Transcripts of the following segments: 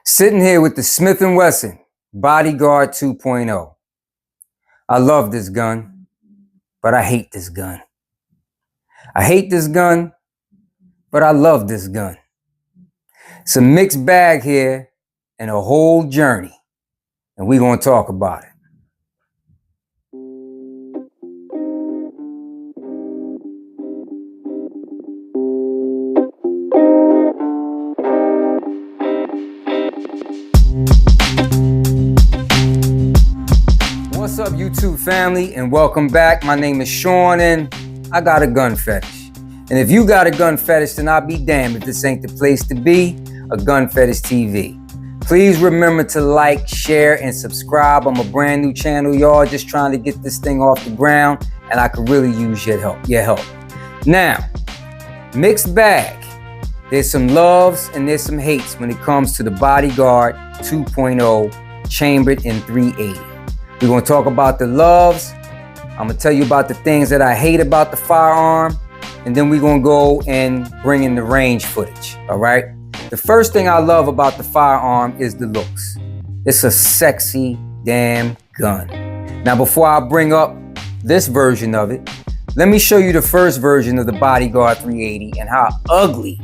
Sitting here with the Smith & Wesson Bodyguard 2.0. I love this gun, but I hate this gun. I hate this gun, but I love this gun. It's a mixed bag here and a whole journey, and we're going to talk about it. What's up, YouTube family, and welcome back. My name is Sean, and I got a gun fetish. And if you got a gun fetish, then I'll be damned if this ain't the place to be, a Gun Fetish TV. Please remember to like, share, and subscribe. I'm a brand new channel, y'all, just trying to get this thing off the ground, and I could really use your help. Now, mixed bag. There's some loves and there's some hates when it comes to the Bodyguard 2.0 chambered in 380. We're going to talk about the loves. I'm going to tell you about the things that I hate about the firearm. And then we're going to go and bring in the range footage. All right. The first thing I love about the firearm is the looks. It's a sexy damn gun. Now, before I bring up this version of it, let me show you the first version of the Bodyguard 380 and how ugly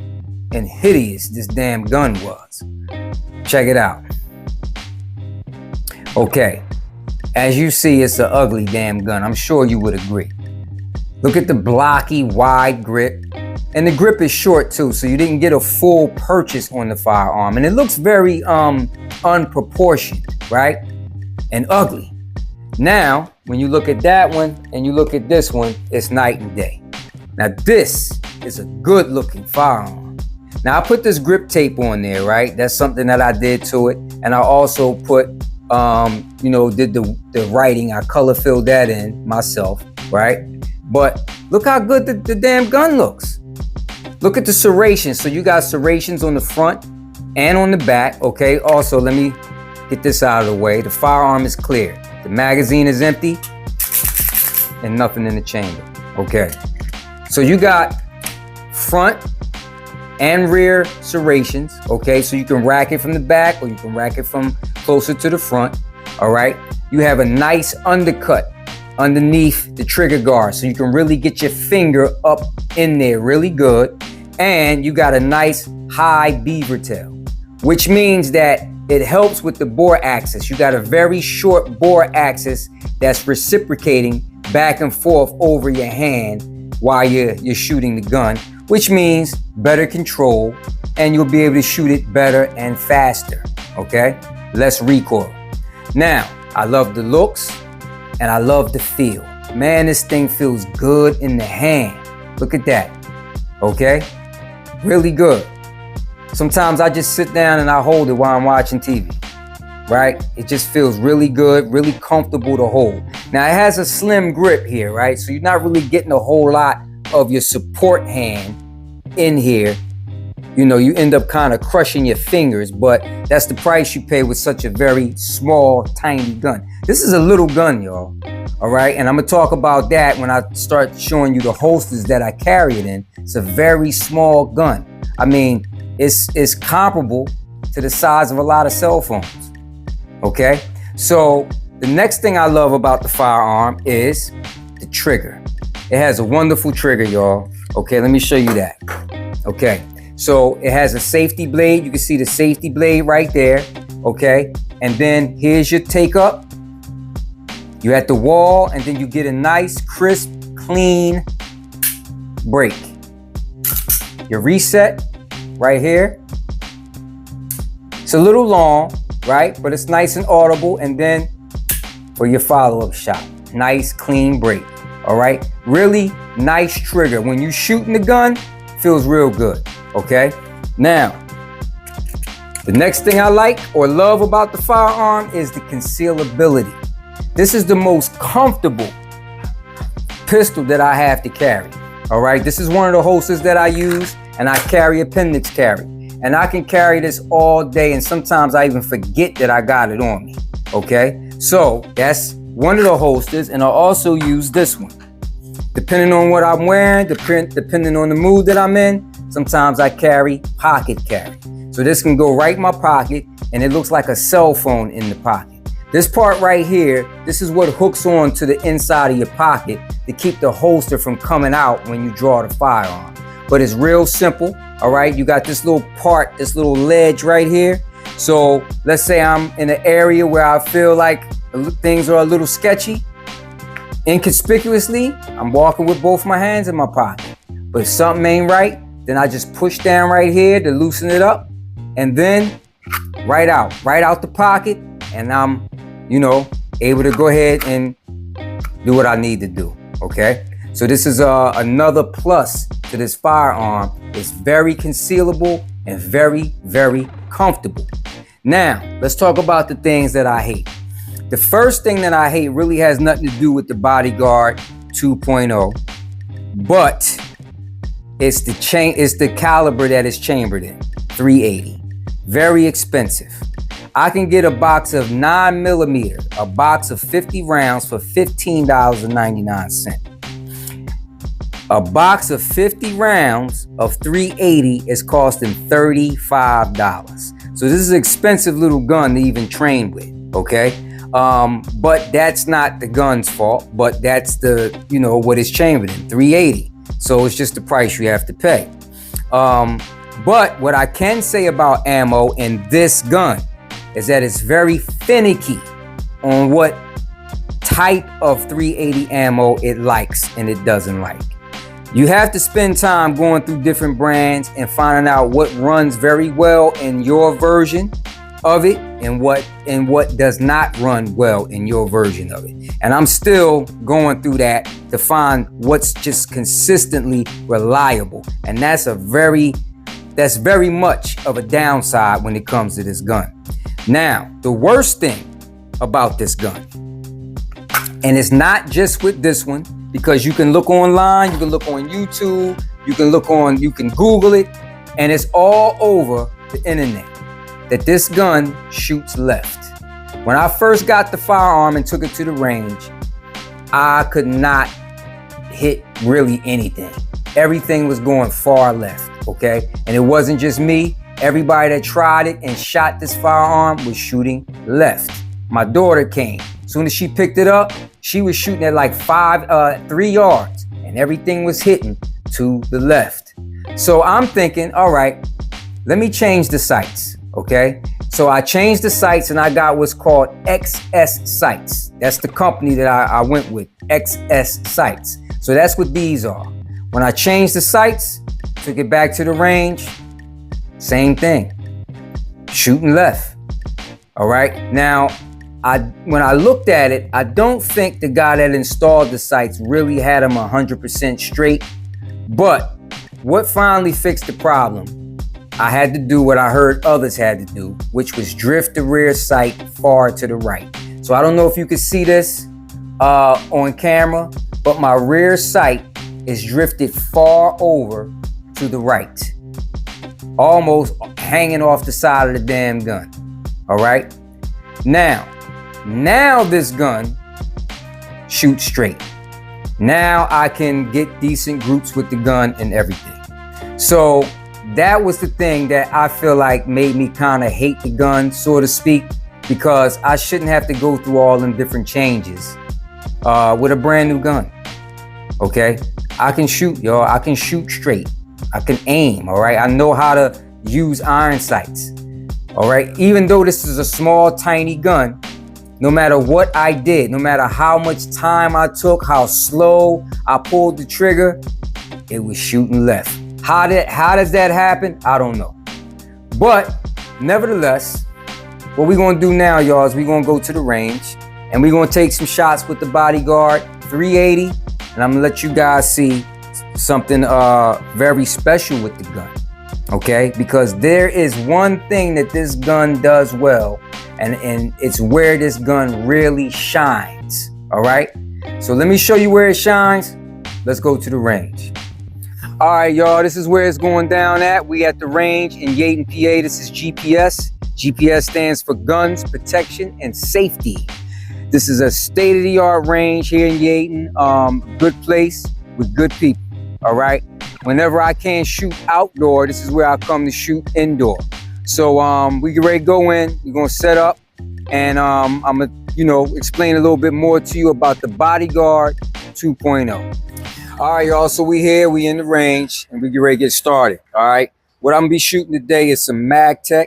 and hideous this damn gun was. Check it out. Okay. As you see, it's an ugly damn gun. I'm sure you would agree. Look at the blocky, wide grip. And the grip is short too, so you didn't get a full purchase on the firearm. And it looks very unproportioned, right? And ugly. Now, when you look at that one and you look at this one, it's night and day. Now, this is a good looking firearm. Now, I put this grip tape on there, right? That's something that I did to it. And I also put did the writing, I color filled that in myself, right? But look how good the damn gun looks. Look at the serrations. So you got serrations on the front and on the back, okay? Also, let me get this out of the way. The firearm is clear. The magazine is empty and nothing in the chamber, okay? So you got front and rear serrations, okay? So you can rack it from the back or you can rack it from closer to the front, all right? You have a nice undercut underneath the trigger guard, so you can really get your finger up in there really good. And you got a nice high beaver tail, which means that it helps with the bore axis. You got a very short bore axis that's reciprocating back and forth over your hand while you're shooting the gun, which means better control, and you'll be able to shoot it better and faster, okay? Less recoil. Now, I love the looks and I love the feel. Man, this thing feels good in the hand. Look at that, okay? Really good. Sometimes I just sit down and I hold it while I'm watching TV, right? It just feels really good, really comfortable to hold. Now, it has a slim grip here, right? So you're not really getting a whole lot of your support hand in here. You know, you end up kind of crushing your fingers, but that's the price you pay with such a very small, tiny gun. This is a little gun, y'all, all right? And I'm gonna talk about that when I start showing you the holsters that I carry it in. It's a very small gun. I mean, it's comparable to the size of a lot of cell phones, okay? So the next thing I love about the firearm is the trigger. It has a wonderful trigger, y'all. Okay, let me show you that, okay? So it has a safety blade. You can see the safety blade right there, okay? And then here's your take up. You're at the wall, and then you get a nice, crisp, clean break. Your reset right here. It's a little long, right? But it's nice and audible. And then for your follow-up shot, nice, clean break, all right? Really nice trigger. When you're shooting the gun, feels real good. Okay, now, the next thing I like or love about the firearm is the concealability. This is the most comfortable pistol that I have to carry, all right? This is one of the holsters that I use, and I carry appendix carry. And I can carry this all day, and sometimes I even forget that I got it on me, okay? So that's one of the holsters, and I also use this one. Depending on what I'm wearing, depending on the mood that I'm in, sometimes I carry pocket carry. So this can go right in my pocket, and it looks like a cell phone in the pocket. This part right here, this is what hooks on to the inside of your pocket to keep the holster from coming out when you draw the firearm. But it's real simple, all right? You got this little part, this little ledge right here. So let's say I'm in an area where I feel like things are a little sketchy. Inconspicuously, I'm walking with both my hands in my pocket. But if something ain't right, then I just push down right here to loosen it up, and then right out the pocket, and I'm, able to go ahead and do what I need to do, okay? So this is another plus to this firearm. It's very concealable and very, very comfortable. Now, let's talk about the things that I hate. The first thing that I hate really has nothing to do with the Bodyguard 2.0, but it's the caliber that it's chambered in, 380. Very expensive. I can get a box of 9mm, a box of 50 rounds for $15.99. A box of 50 rounds of 380 is costing $35. So this is an expensive little gun to even train with, okay? But that's not the gun's fault, but that's what it's chambered in, 380. So it's just the price you have to pay. But what I can say about ammo in this gun is that it's very finicky on what type of 380 ammo it likes and it doesn't like. You have to spend time going through different brands and finding out what runs very well in your version of it and what does not run well in your version of it. And I'm still going through that to find what's just consistently reliable. And that's very much of a downside when it comes to this gun. Now, the worst thing about this gun, and it's not just with this one, because you can look online, you can look on YouTube, you can Google it, and it's all over the internet, that this gun shoots left. When I first got the firearm and took it to the range, I could not hit really anything. Everything was going far left, okay? And it wasn't just me. Everybody that tried it and shot this firearm was shooting left. My daughter came. As soon as she picked it up, she was shooting at like 3 yards, and everything was hitting to the left. So I'm thinking, all right, let me change the sights, okay? So I changed the sights and I got what's called XS sights. That's the company that I went with, XS sights. So that's what these are. When I changed the sights, took it back to the range, same thing, shooting left. All right, now, when I looked at it, I don't think the guy that installed the sights really had them 100% straight. But what finally fixed the problem, I had to do what I heard others had to do, which was drift the rear sight far to the right. So I don't know if you can see this on camera, but my rear sight is drifted far over to the right, almost hanging off the side of the damn gun. All right, now this gun shoots straight. Now I can get decent groups with the gun and everything. So that was the thing that I feel like made me kind of hate the gun, so to speak, because I shouldn't have to go through all them different changes with a brand new gun. Okay, I can shoot, y'all. I can shoot straight. I can aim, all right? I know how to use iron sights, all right? Even though this is a small, tiny gun, no matter what I did, no matter how much time I took, how slow I pulled the trigger, it was shooting left. How does that happen? I don't know. But nevertheless, what we're gonna do now, y'all, is we're gonna go to the range and we're gonna take some shots with the Bodyguard 380, and I'm gonna let you guys see something very special with the gun, okay? Because there is one thing that this gun does well, and it's where this gun really shines, all right? So let me show you where it shines. Let's go to the range. All right, y'all, this is where it's going down at. We at the range in Yaden, PA. This is GPS. GPS stands for Guns, Protection, and Safety. This is a state-of-the-art range here in Yaden. Good place with good people, all right? Whenever I can't shoot outdoor, this is where I come to shoot indoor. So we get ready to go in. We're gonna set up, and I'm gonna explain a little bit more to you about the Bodyguard 2.0. All right, y'all. So we here. We in the range, and we get ready to get started. All right. What I'm gonna be shooting today is some MagTech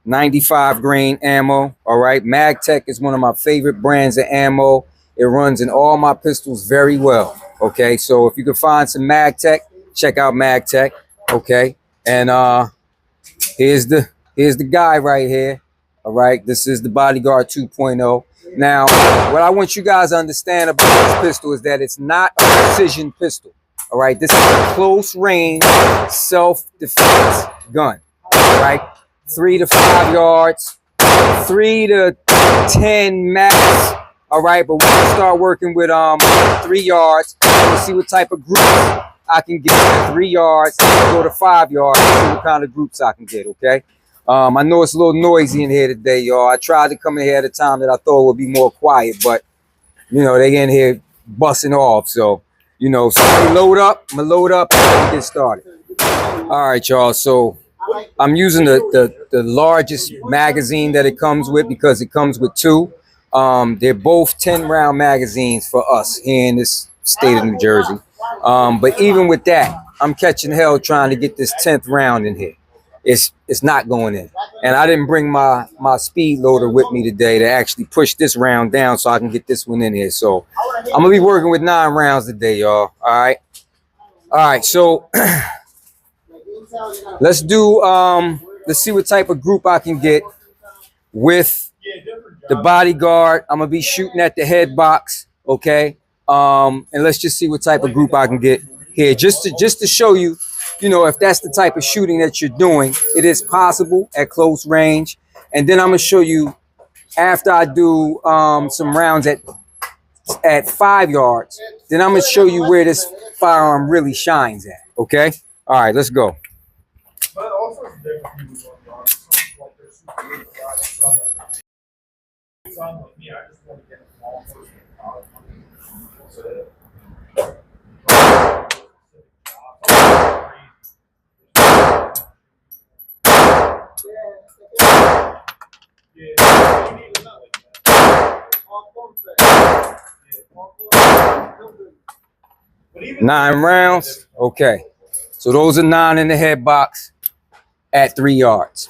95 grain ammo. All right. MagTech is one of my favorite brands of ammo. It runs in all my pistols very well. Okay. So if you can find some MagTech, check out MagTech. Okay. And here's the guy right here. All right, this is the Bodyguard 2.0. Now, what I want you guys to understand about this pistol is that it's not a precision pistol. All right, this is a close range self-defense gun. All right, 3 to 5 yards, 3 to 10 max. All right, but we're gonna start working with 3 yards. We'll see what type of groups I can get at 3 yards, go to 5 yards, see what kind of groups I can get. Okay. I know it's a little noisy in here today, y'all. I tried to come in here at a time that I thought would be more quiet, but they in here busting off. So, somebody load up. I'm gonna load up and get started. All right, y'all. So I'm using the largest magazine that it comes with because it comes with 2. They're both 10-round magazines for us here in this state of New Jersey. But even with that, I'm catching hell trying to get this 10th round in here. It's not going in. And I didn't bring my speed loader with me today to actually push this round down so I can get this one in here. So I'm gonna be working with 9 rounds today, y'all. All right, so let's see what type of group I can get with the Bodyguard. I'm gonna be shooting at the head box, okay? And let's just see what type of group I can get here, just to show you, if that's the type of shooting that you're doing, it is possible at close range. And then I'm gonna show you after I do some rounds at 5 yards. Then I'm gonna show you where this firearm really shines at. Okay. All right, let's go. Nine rounds. Okay. So those are 9 in the head box at 3 yards.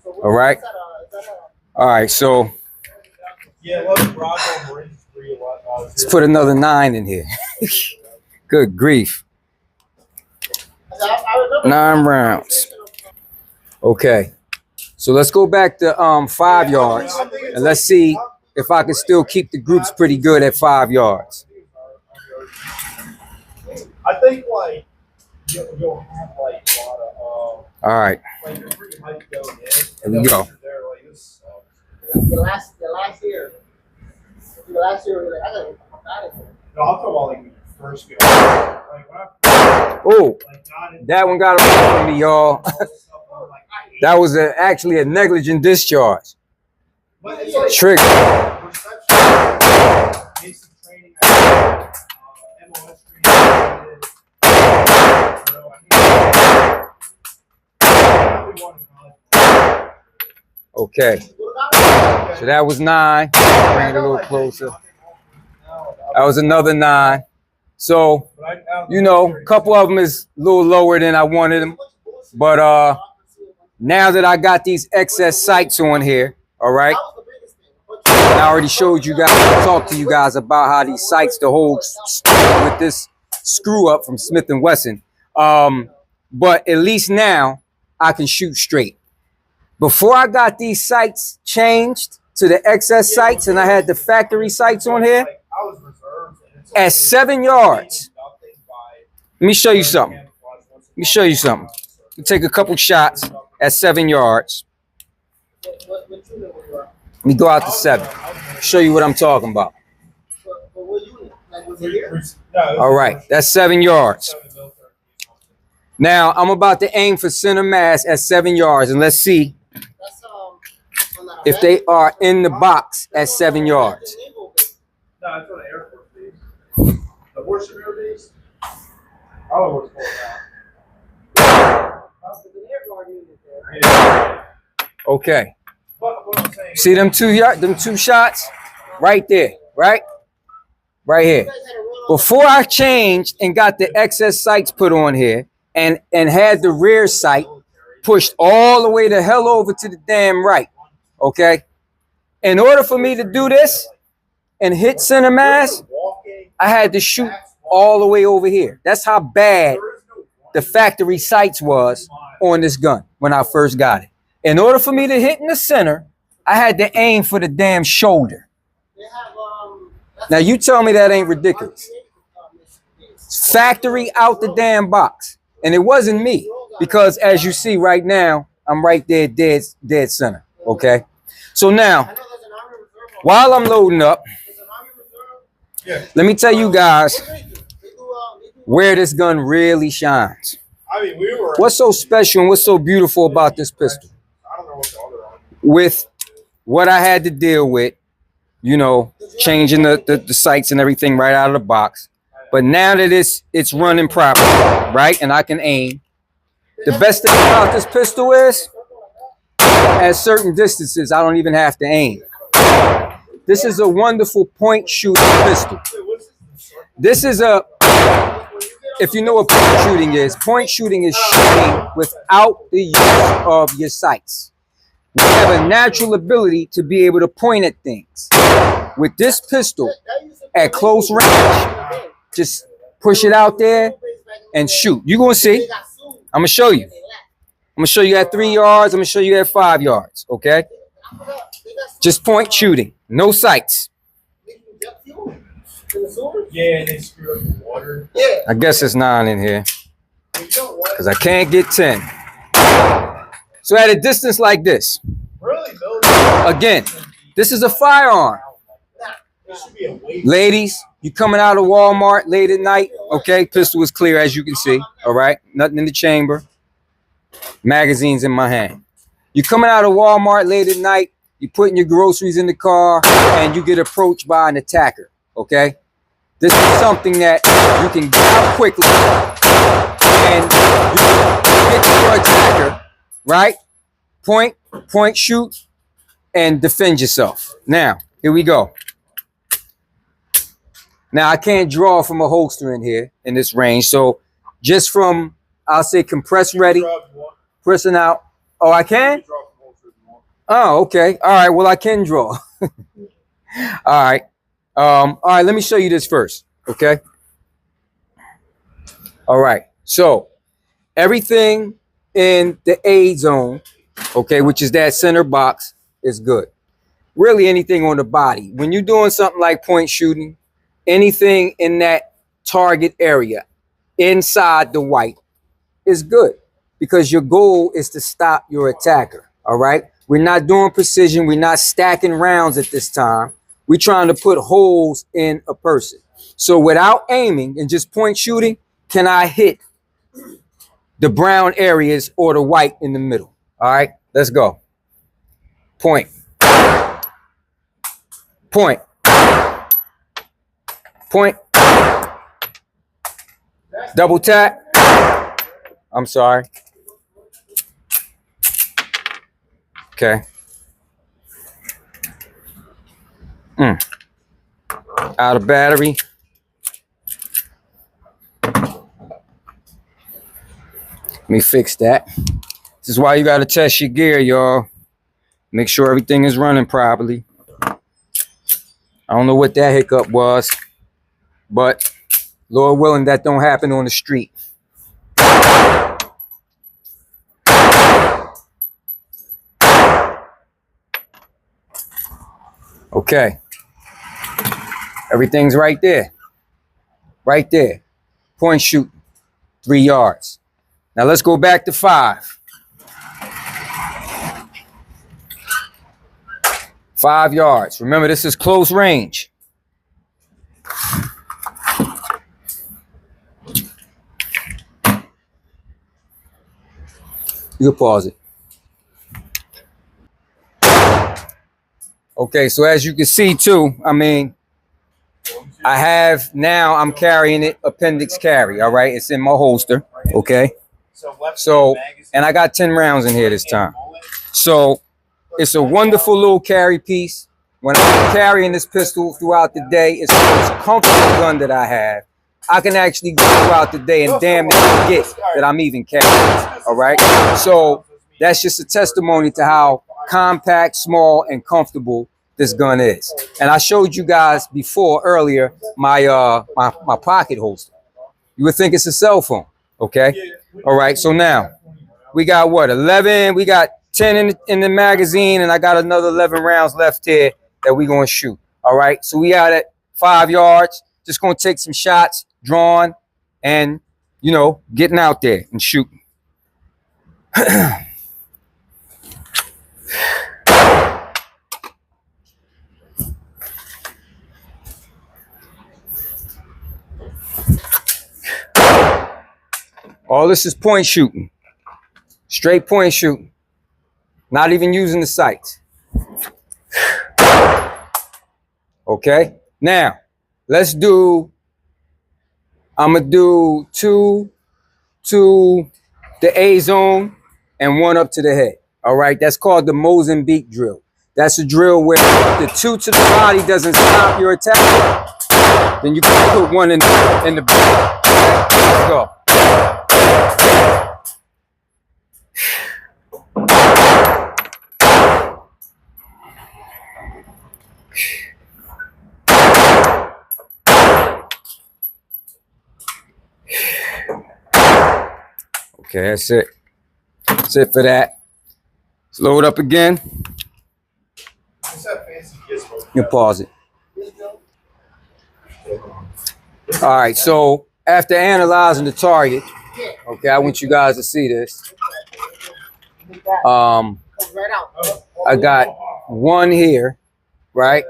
All right. All right. So let's put another 9 in here. Good grief. 9 rounds. Okay. So let's go back to 5 yards and let's see if I can still keep the groups pretty good at 5 yards. I think you'll have a lot of all right. Here we go. The last year, I got to No, I'll talk about first year. Oh, that one got away from me, y'all. That was actually a negligent discharge. Trigger. Okay. So that was 9. Bring it a little closer. That was another 9. So, a couple of them is a little lower than I wanted them. But now that I got these excess sights on here, all right, I already showed you guys, talked to you guys about how these sights to hold with this screw up from Smith & Wesson. But at least now I can shoot straight. Before I got these sights changed to the excess sights and I had the factory sights on here, at 7 yards, let me show you something. You take a couple shots at 7 yards. Let me go out to 7. Show you what I'm talking about. All right, that's 7 yards. Now I'm about to aim for center mass at 7 yards, and let's see if they are in the box at 7 yards. No, it's on the Air Force base. The Horsham Air Base. I don't know what's going on. Okay. What I'm saying See them two shots? Right there, right? Right here. Before I changed and got the excess sights put on here and had the rear sight pushed all the way the hell over to the damn right, okay? In order for me to do this and hit center mass, I had to shoot all the way over here. That's how bad the factory sights was on this gun when I first got it. In order for me to hit in the center, I had to aim for the damn shoulder. Now you tell me that ain't ridiculous. Factory out the damn box. And it wasn't me, because as you see right now, I'm right there dead center, okay? So now, while I'm loading up, let me tell you guys where this gun really shines. I mean, we were. What's so special and what's so beautiful about this pistol? I don't know what the other one. With what I had to deal with, you know, changing the sights and everything right out of the box. But now that it's running properly, right, and I can aim, the best thing about this pistol is, at certain distances, I don't even have to aim. This is a wonderful point shooting pistol. This is if you know what point shooting is shooting without the use of your sights. We have a natural ability to be able to point at things. With this pistol, at close range, just push it out there and shoot. You're going to see. I'm going to show you. I'm going to show you at 3 yards. I'm going to show you at 5 yards, okay? Just point shooting. No sights. Yeah, they screwed up the water. I guess it's 9 in here because I can't get 10. So at a distance like this, Really, again, this is a firearm. Ladies, you coming out of Walmart late at night, okay? Pistol is clear, as you can see, all right? Nothing in the chamber. Magazines in my hand. You coming out of Walmart late at night, you putting your groceries in the car, and you get approached by an attacker, okay? This is something that you can get out quickly, and you get to your attacker, right? Point, shoot, and defend yourself. Now, here we go. Now, I can't draw from a holster in here in this range, so just from, I'll say, compress ready, pressing out. Oh, I can? Oh, okay. All right, well, I can draw. All right. All right, let me show you this first, okay? All right, so everything in the A zone, okay, which is that center box, is good. Really anything on the body. When you're doing something like point shooting, anything in that target area inside the white is good because your goal is to stop your attacker, all right? We're not doing precision. We're not stacking rounds at this time. We're trying to put holes in a person. So without aiming and just point shooting, can I hit the brown areas or the white in the middle? All right, let's go. Point. Point. Point. Double tap. I'm sorry. Okay. Out of battery. Let me fix that. This is why you got to test your gear, y'all. Make sure everything is running properly. I don't know what that hiccup was, but Lord willing, that don't happen on the street. Okay. Everything's right there. Right there. Point shoot. 3 yards. Now let's go back to 5. 5 yards. Remember, this is close range. You can pause it. Okay, so as you can see too, I mean, I have now, I'm carrying it appendix carry, all right? It's in my holster, okay? So, and I got 10 rounds in here this time. So it's a wonderful little carry piece. When I'm carrying this pistol throughout the day, it's the most comfortable gun that I have. I can actually go throughout the day and damn near forget that I'm even carrying. All right. So that's just a testimony to how compact, small, and comfortable this gun is. And I showed you guys before earlier my my pocket holster. You would think it's a cell phone. Okay. All right. So now we got what, 11? We got 10 in the magazine, and I got another 11 rounds left here that we're going to shoot. All right. So we out at 5 yards. Just going to take some shots, drawing, and, you know, getting out there and shooting. All this is point shooting. Straight point shooting. Not even using the sights. Okay. Now, let's do, I'm going to do 2 to the A zone and 1 up to the head. All right. That's called the Mozambique drill. That's a drill where the 2 to the body doesn't stop your attack. Then you can put 1 in the back. Let's go. Okay, that's it. That's it for that. Let's load up again. You pause it. All right, so after analyzing the target, okay, I want you guys to see this. I got 1 here, right,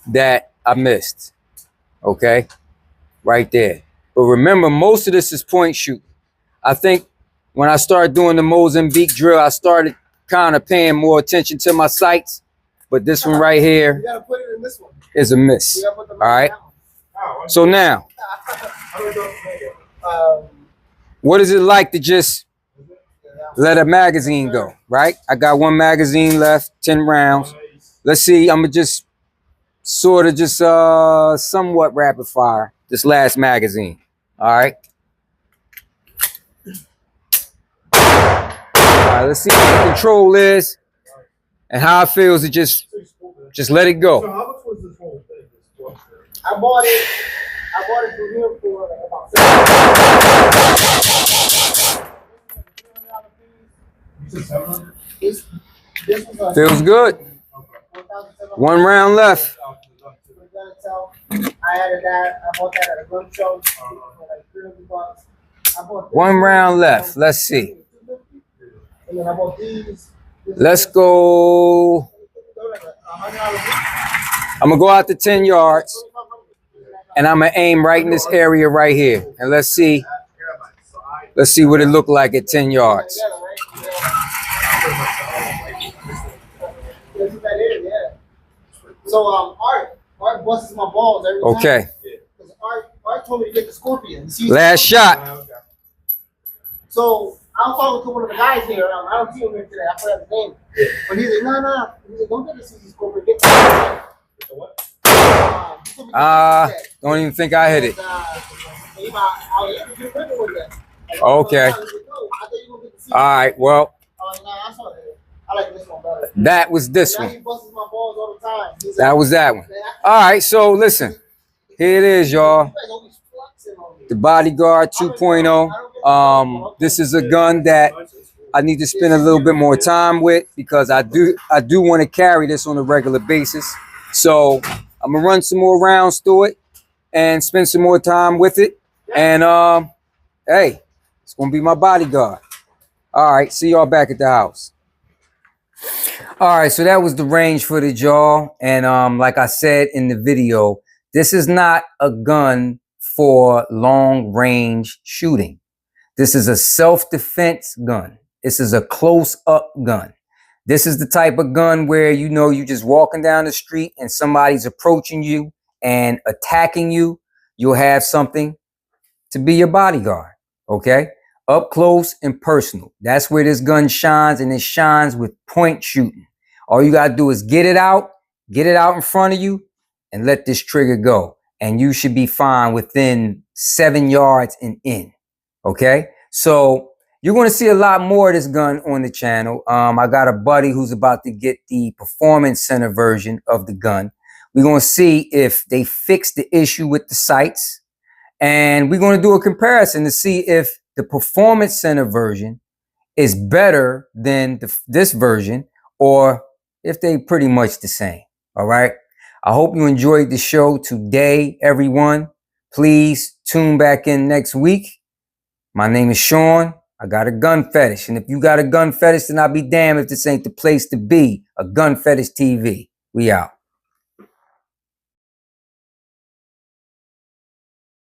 that I missed. Okay, right there. But remember, most of this is point shooting. I think when I started doing the Mozambique drill, I started kind of paying more attention to my sights. But this one right here You gotta put it in this one. is a miss. You gotta put the All right. down. So now, what is it like to just let a magazine go, right? I got 1 magazine left, 10 rounds. Let's see, I'm gonna just sort of just somewhat rapid fire this last magazine. All right. All right, let's see what the control is and how it feels to just let it go. So how much was this whole thing? I bought it from him for about $700. This was Feels good. 1 round left. I added that. I bought that at a gun show for like $300. I bought 1 round left. Let's see. And then I bought these. Let's go. I'm gonna go out to 10 yards and I'm gonna aim right in this area right here. And let's see what it looked like at 10 yards. So Art busts my balls every time. Okay. Because Art told me to get the Scorpion. Last shot. So I'm talking to one of the guys here. I don't see him here today. I forgot his name. But he's like, no. He's like, don't get the CC Scorpion. Get the what? Don't even think I hit it. Okay. All right. Well, I like this one better. that was this Now one. he busts my balls all the time. He's That like, was that one. All right. So listen, here it is, y'all. you guys always flexing on me. The Bodyguard 2.0. This is a gun that I need to spend a little bit more time with because I do want to carry this on a regular basis. So I'm gonna run some more rounds through it and spend some more time with it. And hey, it's gonna be my Bodyguard. All right, see y'all back at the house. All right, so that was the range footage, y'all. And like I said in the video, this is not a gun for long range shooting. This is a self-defense gun. This is a close-up gun. This is the type of gun where, you know, you just walking down the street and somebody's approaching you and attacking you. You'll have something to be your bodyguard, okay? Up close and personal. That's where this gun shines, and it shines with point shooting. All you gotta do is get it out in front of you, and let this trigger go. And you should be fine within 7 yards and in. Okay? So you're gonna see a lot more of this gun on the channel. I got a buddy who's about to get the Performance Center version of the gun. We're gonna see if they fix the issue with the sights. And we're gonna do a comparison to see if the Performance Center version is better than this version, or if they pretty much the same. All right. I hope you enjoyed the show today, everyone. Please tune back in next week. My name is Sean. I got a gun fetish. And if you got a gun fetish, then I'll be damned if this ain't the place to be. A Gun Fetish TV. We out.